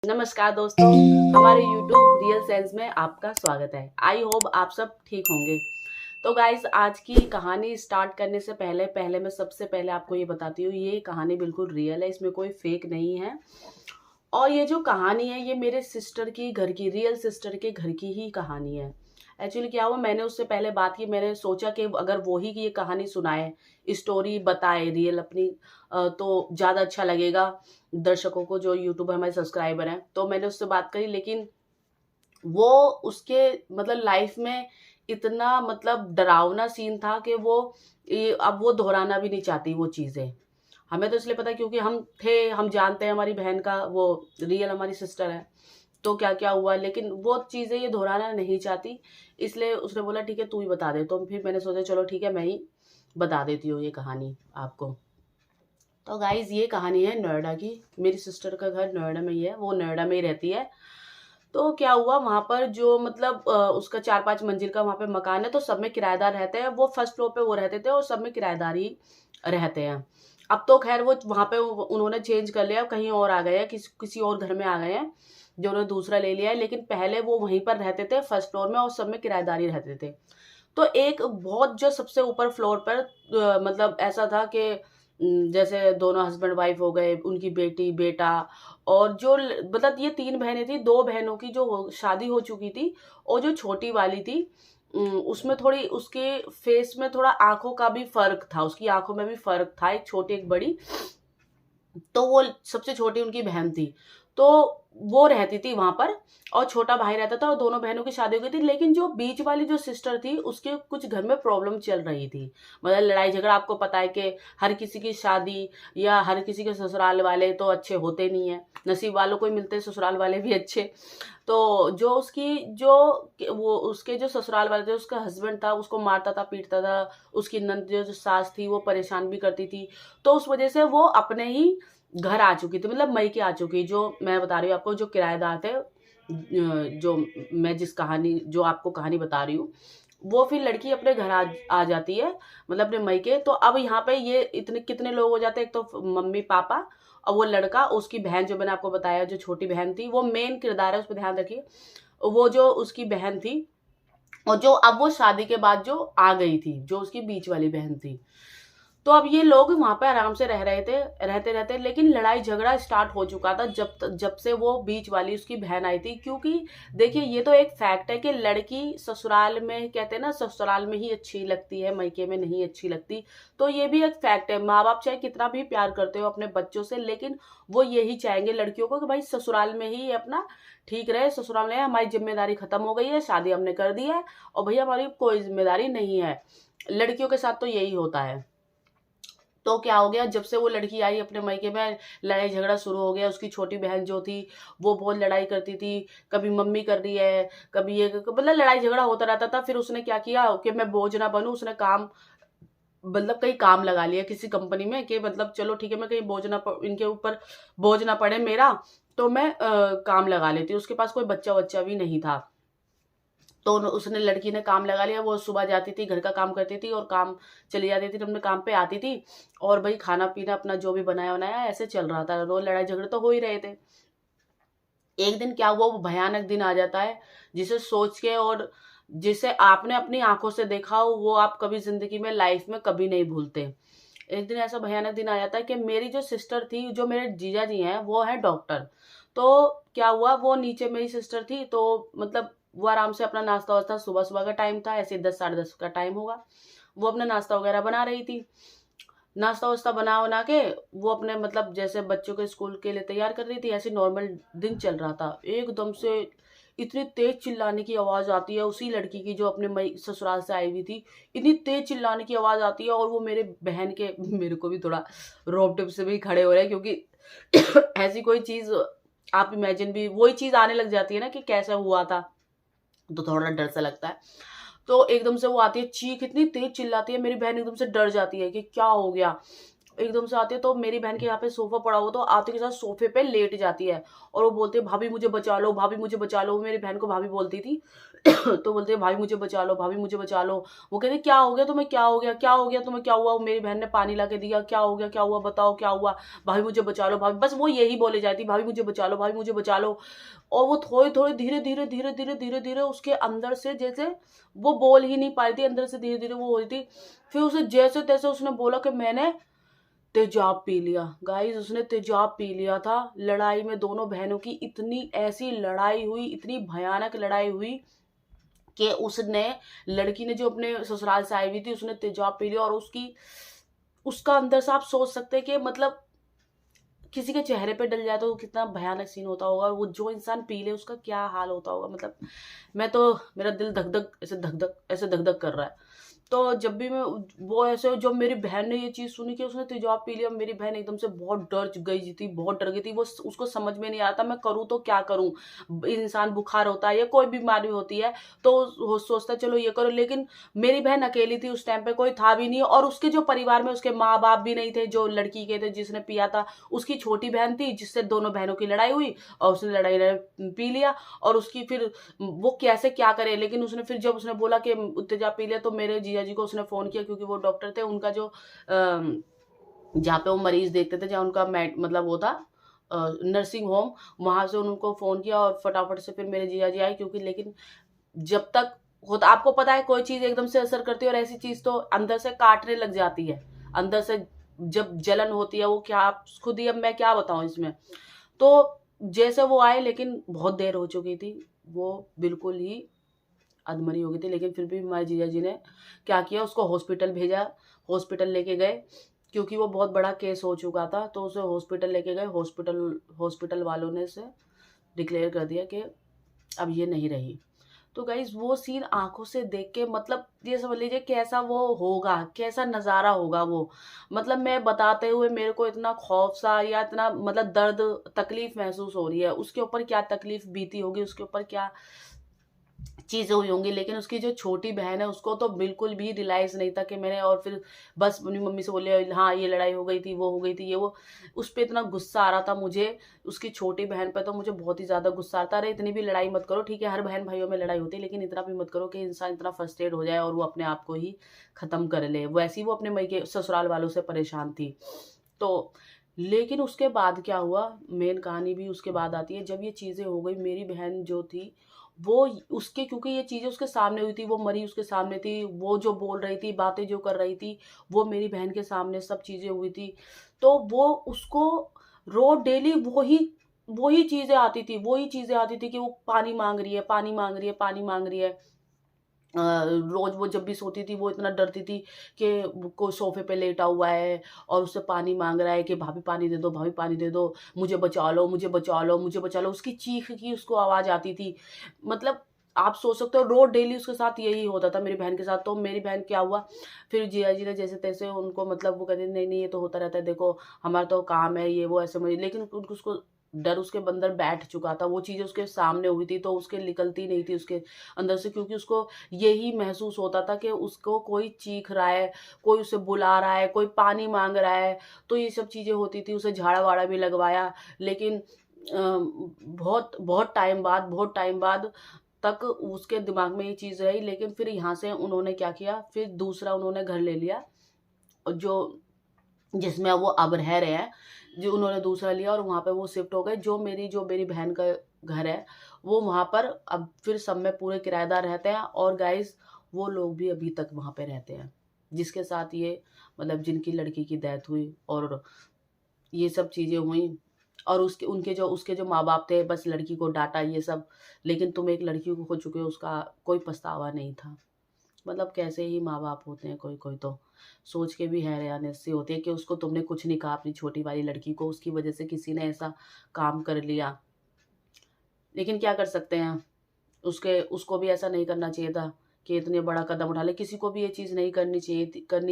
नमस्कार दोस्तों, हमारे YouTube रियल सेंस में आपका स्वागत है। आई होप आप सब ठीक होंगे। तो गाइस, आज की कहानी स्टार्ट करने से पहले मैं सबसे पहले आपको ये बताती हूँ, ये कहानी बिल्कुल रियल है, इसमें कोई फेक नहीं है। और ये जो कहानी है, ये मेरे सिस्टर की घर की, रियल सिस्टर के घर की ही कहानी है। एक्चुअली क्या हुआ, मैंने उससे पहले बात की, मैंने सोचा कि अगर वो ही की ये कहानी सुनाए, स्टोरी बताए रियल अपनी, तो ज़्यादा अच्छा लगेगा दर्शकों को, जो यूट्यूब हमारे सब्सक्राइबर हैं। तो मैंने उससे बात करी, लेकिन वो उसके मतलब लाइफ में इतना मतलब डरावना सीन था कि अब वो दोहराना भी नहीं चाहती वो चीज़ें। हमें तो इसलिए पता है क्योंकि हम जानते हैं हमारी बहन का, वो रियल हमारी सिस्टर है, तो क्या क्या हुआ, लेकिन वो चीज़ें ये दोहराना नहीं चाहती। इसलिए उसने बोला ठीक है तू ही बता दे, तो फिर मैंने सोचा चलो ठीक है मैं ही बता देती हूँ ये कहानी आपको। तो गाइज, ये कहानी है नोएडा की। मेरी सिस्टर का घर नोएडा में ही है, वो नोएडा में ही रहती है। तो क्या हुआ, वहां पर जो मतलब उसका 4-5 मंजिल का वहां पे मकान है, तो सब में किराएदार रहते हैं। वो फर्स्ट फ्लोर पे वो रहते थे और सब में किराएदार ही रहते हैं। अब तो खैर वो वहां पे उन्होंने चेंज कर लिया, कहीं और आ गए हैं, किसी और घर में आ गए हैं, जो उन्होंने दूसरा ले लिया है। लेकिन पहले वो वहीं पर रहते थे फर्स्ट फ्लोर में, और सब में किराएदार ही रहते थे। तो एक बहुत जो सबसे ऊपर फ्लोर पर मतलब ऐसा था कि जैसे दोनों हस्बैंड वाइफ हो गए, उनकी बेटी बेटा, और जो मतलब ये 3 बहनें थी। 2 बहनों की जो शादी हो चुकी थी, और जो छोटी वाली थी उसमें थोड़ी उसके फेस में थोड़ा आंखों का भी फर्क था, उसकी आंखों में भी फर्क था, एक छोटी एक बड़ी। तो वो सबसे छोटी उनकी बहन थी, तो वो रहती थी वहां पर, और छोटा भाई रहता था, और दोनों बहनों की शादी हो गई थी। लेकिन जो बीच वाली जो सिस्टर थी, उसके कुछ घर में प्रॉब्लम चल रही थी, मतलब लड़ाई झगड़ा। आपको पता है कि हर किसी की शादी या हर किसी के ससुराल वाले तो अच्छे होते नहीं है, नसीब वालों को ही मिलते हैं ससुराल वाले भी अच्छे। तो जो उसकी जो वो उसके जो ससुराल वाले थे, उसका हस्बैंड था, उसको मारता था पीटता था। उसकी नंद जो सास थी, वो परेशान भी करती थी। तो उस वजह से वो अपने ही घर आ चुकी थी, मतलब मई के आ चुकी। जो मैं बता रही हूँ आपको, जो किराएदार थे, जो मैं जिस कहानी जो आपको कहानी बता रही हूँ, वो फिर लड़की अपने घर आ जाती है, मतलब अपने मई के। तो अब यहाँ पे ये इतने कितने लोग हो जाते हैं, एक तो मम्मी पापा और वो लड़का, उसकी बहन जो मैंने आपको बताया, जो छोटी बहन थी, वो मेन किरदार है, उस पर ध्यान रखिए। वो जो उसकी बहन थी, और जो अब वो शादी के बाद जो आ गई थी, जो उसकी बीच वाली बहन थी। तो अब ये लोग वहां पे आराम से रह रहे थे, रहते रहते, लेकिन लड़ाई झगड़ा स्टार्ट हो चुका था जब से वो बीच वाली उसकी बहन आई थी। क्योंकि देखिए, ये तो एक फैक्ट है कि लड़की ससुराल में, कहते हैं ना, ससुराल में ही अच्छी लगती है, मायके में नहीं अच्छी लगती। तो ये भी एक फैक्ट है। माँ बाप चाहे कितना भी प्यार करते हो अपने बच्चों से, लेकिन वो यही चाहेंगे लड़कियों को कि भाई ससुराल में ही अपना ठीक रहे, ससुराल में हमारी जिम्मेदारी खत्म हो गई है, शादी हमने कर दी है, और भैया हमारी कोई जिम्मेदारी नहीं है। लड़कियों के साथ तो यही होता है। तो क्या हो गया, जब से वो लड़की आई अपने मायके में, लड़ाई झगड़ा शुरू हो गया। उसकी छोटी बहन जो थी, वो बहुत लड़ाई करती थी, कभी मम्मी कर रही है, कभी ये, मतलब लड़ाई झगड़ा होता रहता था। फिर उसने क्या किया कि मैं बोझ ना बनूं, उसने काम, मतलब कहीं काम लगा लिया किसी कंपनी में, कि मतलब चलो ठीक है, मैं कहीं इनके ऊपर बोझ ना पड़े मेरा, तो मैं काम लगा लेती हूँ। उसके पास कोई बच्चा वच्चा भी नहीं था, तो उसने, लड़की ने काम लगा लिया। वो सुबह जाती थी, घर का काम करती थी और काम चली जाती थी, अपने काम पे आती थी, और भाई खाना पीना अपना जो भी बनाया बनाया ऐसे चल रहा था। रोज लड़ाई झगड़े तो हो ही रहे थे। एक दिन क्या हुआ, वो भयानक दिन आ जाता है, जिसे सोच के और जिसे आपने अपनी आंखों से देखा हो, वो आप कभी जिंदगी में, लाइफ में कभी नहीं भूलते। एक दिन ऐसा भयानक दिन आ जाता है कि मेरी जो सिस्टर थी, जो मेरे जीजा जी हैं, वो है डॉक्टर। तो क्या हुआ, वो नीचे मेरी सिस्टर थी, तो मतलब वो आराम से अपना नाश्ता वास्ता, सुबह सुबह का टाइम था, ऐसे 10 साढ़े 10 का टाइम होगा, वो अपना नाश्ता वगैरह बना रही थी। नाश्ता वास्ता बना बना के वो अपने मतलब जैसे बच्चों के स्कूल के लिए तैयार कर रही थी, ऐसे नॉर्मल दिन चल रहा था। एकदम से इतनी तेज चिल्लाने की आवाज आती है उसी लड़की की, जो अपने मई ससुराल से आई हुई थी। इतनी तेज चिल्लाने की आवाज आती है, और वो मेरे बहन के मेरे को भी थोड़ा रोब से भी खड़े हो रहे हैं, क्योंकि ऐसी कोई चीज आप इमेजिन भी, वही चीज आने लग जाती है ना कि कैसा हुआ था, तो थोड़ा डर सा लगता है। तो एकदम से वो आती है, चीख इतनी तेज चिल्लाती है, मेरी बहन एकदम से डर जाती है कि क्या हो गया। एकदम से आती है तो मेरी बहन के यहाँ पे सोफा पड़ा हुआ, तो आते के साथ सोफे पे लेट जाती है और वो बोलती है भाभी मुझे बचा लो, भाभी मुझे बचा लो। वो मेरी बहन को भाभी बोलती थी तो बोलते हैं भाभी मुझे बचा लो, भाभी मुझे बचा लो। वो कहते क्या हो गया तुम्हें, क्या हो गया, क्या हो गया तुम्हें, क्या हुआ। मेरी बहन ने पानी ला के दिया, क्या हो गया, क्या हुआ, बताओ क्या हुआ, भाभी मुझे बचा लो, भाभी, बस वो यही बोले जाती, भाभी मुझे बचा लो, भाभी मुझे बचा लो। और वो थोड़ी थोड़ी धीरे धीरे धीरे धीरे धीरे धीरे उसके अंदर से, जैसे वो बोल ही नहीं पाई थी, अंदर से धीरे धीरे वो हो रही थी। फिर उसे जैसे तैसे उसने बोला कि मैंने तेजाब पी लिया। गाइस उसने तेजाब पी लिया था। लड़ाई में दोनों बहनों की इतनी ऐसी लड़ाई हुई, इतनी भयानक लड़ाई हुई कि उसने, लड़की ने जो अपने ससुराल से आई हुई थी, उसने तेजाब पी लिया और उसका अंदर से आप सोच सकते हैं कि मतलब किसी के चेहरे पे डल जाए तो कितना भयानक सीन होता होगा, और वो जो इंसान पी ले उसका क्या हाल होता होगा। मतलब मैं तो, मेरा दिल धक धक ऐसे धक धक कर रहा है। तो जब भी मैं, वो ऐसे, जब मेरी बहन ने ये चीज़ सुनी कि उसने तेजाब पी लिया, मेरी बहन एकदम से बहुत डर गई थी, बहुत डर गई थी। वो उसको समझ में नहीं आता मैं करूँ तो क्या करूँ। इंसान बुखार होता है या कोई बीमारी होती है तो वो सोचता है चलो ये करो, लेकिन मेरी बहन अकेली थी उस टाइम पे, कोई था भी नहीं, और उसके जो परिवार में उसके माँ बाप भी नहीं थे जो लड़की के थे जिसने पिया था। उसकी छोटी बहन थी जिससे दोनों बहनों की लड़ाई हुई और उसने लड़ाई पी लिया। और उसकी फिर वो कैसे क्या करे, लेकिन उसने फिर जब उसने बोला कि तेजाब पी लिया तो मेरे जीजा जी को उसने फ़ोन किया, क्योंकि वो डॉक्टर थे। उनका जो जहाँ पे वो मरीज देखते थे, जहाँ उनका मतलब वो था नर्सिंग होम, वहाँ से उनको फ़ोन किया और फटाफट से फिर मेरे जीजा जी आए। क्योंकि लेकिन जब तक होता, आपको पता है कोई चीज़ एकदम से असर करती है, और ऐसी चीज़ तो अंदर से काटने लग जाती है, अंदर से जब जलन होती है वो, क्या आप खुद ही, अब मैं क्या बताऊँ इसमें। तो जैसे वो आए, लेकिन बहुत देर हो चुकी थी, वो बिल्कुल ही अधमरी हो गई थी। लेकिन फिर भी हमारे जीजा जी ने क्या किया, उसको हॉस्पिटल भेजा, हॉस्पिटल लेके गए, क्योंकि वो बहुत बड़ा केस हो चुका था। तो उसे हॉस्पिटल लेके गए, हॉस्पिटल वालों ने से डिक्लेयर कर दिया कि अब ये नहीं रही। तो गाइज वो सीन आंखों से देख के, मतलब ये समझ लीजिए कैसा वो होगा, कैसा नज़ारा होगा वो। मतलब मैं बताते हुए मेरे को इतना खौफ सा, या इतना मतलब दर्द, तकलीफ महसूस हो रही है। उसके ऊपर क्या तकलीफ बीती होगी, उसके ऊपर क्या चीज़ें हुई होंगी। लेकिन उसकी जो छोटी बहन है उसको तो बिल्कुल भी रियलाइज़ नहीं था कि मैंने, और फिर बस अपनी मम्मी से बोले हाँ ये लड़ाई हो गई थी, वो हो गई थी, ये वो। उस पर इतना गुस्सा आ रहा था मुझे, उसकी छोटी बहन पे तो मुझे बहुत ही ज़्यादा गुस्सा आता। अरे इतनी भी लड़ाई मत करो, ठीक है हर बहन भाइयों में लड़ाई होती है, लेकिन इतना भी मत करो कि इंसान इतना फ्रस्ट्रेट हो जाए और वो अपने आप को ही ख़त्म कर ले। वैसे ही वो अपने मई के ससुराल वालों से परेशान थी। तो लेकिन उसके बाद क्या हुआ, मेन कहानी भी उसके बाद आती है। जब ये चीज़ें हो गई, मेरी बहन जो थी वो, उसके, क्योंकि ये चीज़ें उसके सामने हुई थी, वो मरी उसके सामने थी, वो जो बोल रही थी, बातें जो कर रही थी, वो मेरी बहन के सामने सब चीज़ें हुई थी। तो वो उसको रोज़ डेली वही चीज़ें आती थी, वही चीज़ें आती थी कि वो पानी माँग रही है, पानी माँग रही है, पानी माँग रही है। रोज़ वो जब भी सोती थी वो इतना डरती थी कि वो कोई सोफ़े पे लेटा हुआ है और उससे पानी माँग रहा है कि भाभी पानी दे दो, भाभी पानी दे दो, मुझे बचा लो, मुझे बचा लो, मुझे बचा लो। उसकी चीख की उसको आवाज़ आती थी। मतलब आप सोच सकते हो रोज़ डेली उसके साथ यही होता था मेरी बहन के साथ। तो मेरी बहन क्या हुआ, फिर जीजा जी ने जैसे-तैसे उनको, मतलब वो कहते नहीं, नहीं ये तो होता रहता है, देखो हमारा तो काम है ये वो ऐसे मुझे, लेकिन उनको उसको डर उसके अंदर बैठ चुका था। वो चीज़ें उसके सामने हुई थी तो उसके निकलती नहीं थी उसके अंदर से, क्योंकि उसको यही महसूस होता था कि उसको कोई चीख रहा है, कोई उसे बुला रहा है, कोई पानी माँग रहा है। तो ये सब चीज़ें होती थी। उसे झाड़ा-वाड़ा भी लगवाया, लेकिन बहुत टाइम बाद तक उसके दिमाग में ये चीज़ रही। लेकिन फिर यहाँ से उन्होंने क्या किया, फिर दूसरा उन्होंने घर ले लिया, जो जिसमें अब वो अब रह रहे हैं, जो उन्होंने दूसरा लिया और वहाँ पे वो शिफ्ट हो गए। जो मेरी बहन का घर है, वो वहाँ पर अब फिर सब में पूरे किराएदार रहते हैं, और गाइस वो लोग भी अभी तक वहाँ पे रहते हैं, जिसके साथ ये, मतलब जिनकी लड़की की डेथ हुई और ये सब चीज़ें हुई। और उसके जो माँ-बाप थे, बस लड़की को डाँटा ये सब, लेकिन तुम एक लड़की को खो चुके हो, उसका कोई पछतावा नहीं था। मतलब कैसे ही माँ-बाप होते हैं कोई-कोई तो। सोच के भी हैरानी सी होती है कि उसको तुमने कुछ नहीं कहा अपनी छोटी वाली लड़की को, उसकी वज़ह से किसी ने ऐसा काम कर लिया। लेकिन क्या कर सकते हैं, उसको भी ऐसा नहीं करना चाहिए था कि इतने बड़ा कदम उठा ले। किसी को भी ये चीज़ नहीं करनी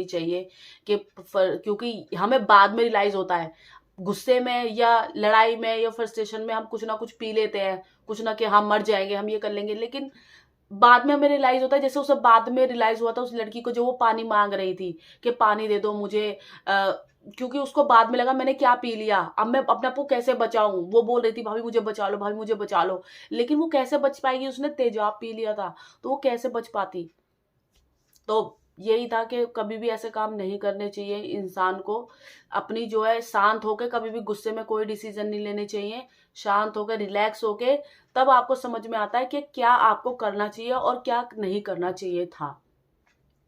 चाहिए कि क्योंकि हमें बाद में रियलाइज़ होता है, गुस्से में या लड़ाई में या फ्रस्ट्रेशन में हम कुछ ना कुछ पी लेते हैं, कुछ ना कि हम मर जाएँगे, हम ये कर लेंगे, लेकिन बाद में हमें रियलाइज़ होता है, जैसे उसे बाद में रियलाइज़ हुआ था उस लड़की को जो वो पानी माँग रही थी कि पानी दे दो मुझे, क्योंकि उसको बाद में लगा मैंने क्या पी लिया, अब मैं अपने आप को कैसे बचाऊं। वो बोल रही थी भाभी मुझे बचा लो, भाभी मुझे बचा लो, लेकिन वो कैसे बच पाएगी, उसने तेजाब पी लिया था, तो वो कैसे बच पाती। तो यही था कि कभी भी ऐसे काम नहीं करने चाहिए इंसान को। अपनी जो है शांत होकर, कभी भी गुस्से में कोई डिसीजन नहीं लेने चाहिए। शांत होकर, रिलैक्स होके, तब आपको समझ में आता है कि क्या आपको करना चाहिए और क्या नहीं करना चाहिए था।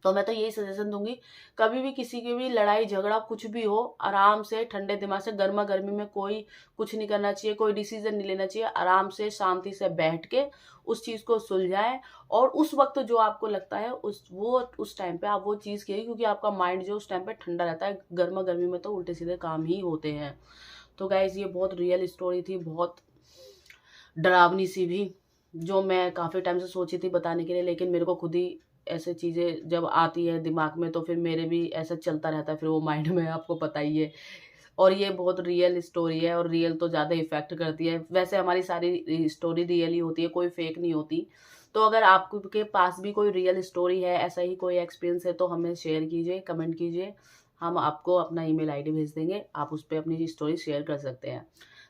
तो मैं तो यही सजेशन दूंगी, कभी भी किसी की भी लड़ाई झगड़ा कुछ भी हो, आराम से ठंडे दिमाग से, गर्मा गर्मी में कोई कुछ नहीं करना चाहिए, कोई डिसीजन नहीं लेना चाहिए। आराम से शांति से बैठ के उस चीज को सुलझाएं, और उस वक्त जो आपको लगता है उस टाइम पे आप वो चीज कीजिए, क्योंकि आपका माइंड जो उस टाइम पे ठंडा रहता है। गर्मा गर्मी में तो उल्टे सीधे काम ही होते हैं। तो गाइज ये बहुत रियल स्टोरी थी, बहुत डरावनी सी भी, जो मैं काफ़ी टाइम से सोची थी बताने के लिए, लेकिन मेरे को खुद ही ऐसे चीज़ें जब आती है दिमाग में तो फिर मेरे भी ऐसा चलता रहता है फिर वो माइंड में, आपको पता ही है। और ये बहुत रियल स्टोरी है, और रियल तो ज़्यादा इफेक्ट करती है। वैसे हमारी सारी स्टोरी रियल ही होती है, कोई फेक नहीं होती। तो अगर आपके पास भी कोई रियल स्टोरी है, ऐसा ही कोई एक्सपीरियंस है, तो हमें शेयर कीजिए, कमेंट कीजिए। हम आपको अपना ईमेल आईडी भेज देंगे, आप उस पर अपनी स्टोरी शेयर कर सकते हैं।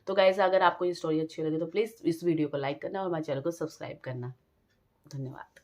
तो गाइस अगर आपको ये स्टोरी अच्छी लगी तो प्लीज़ इस वीडियो को लाइक करना और हमारे चैनल को सब्सक्राइब करना। धन्यवाद।